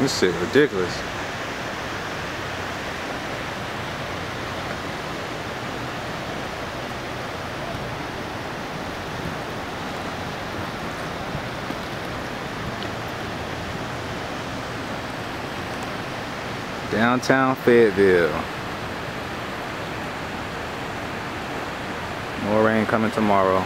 This shit ridiculous. Downtown Fayetteville. More rain coming tomorrow.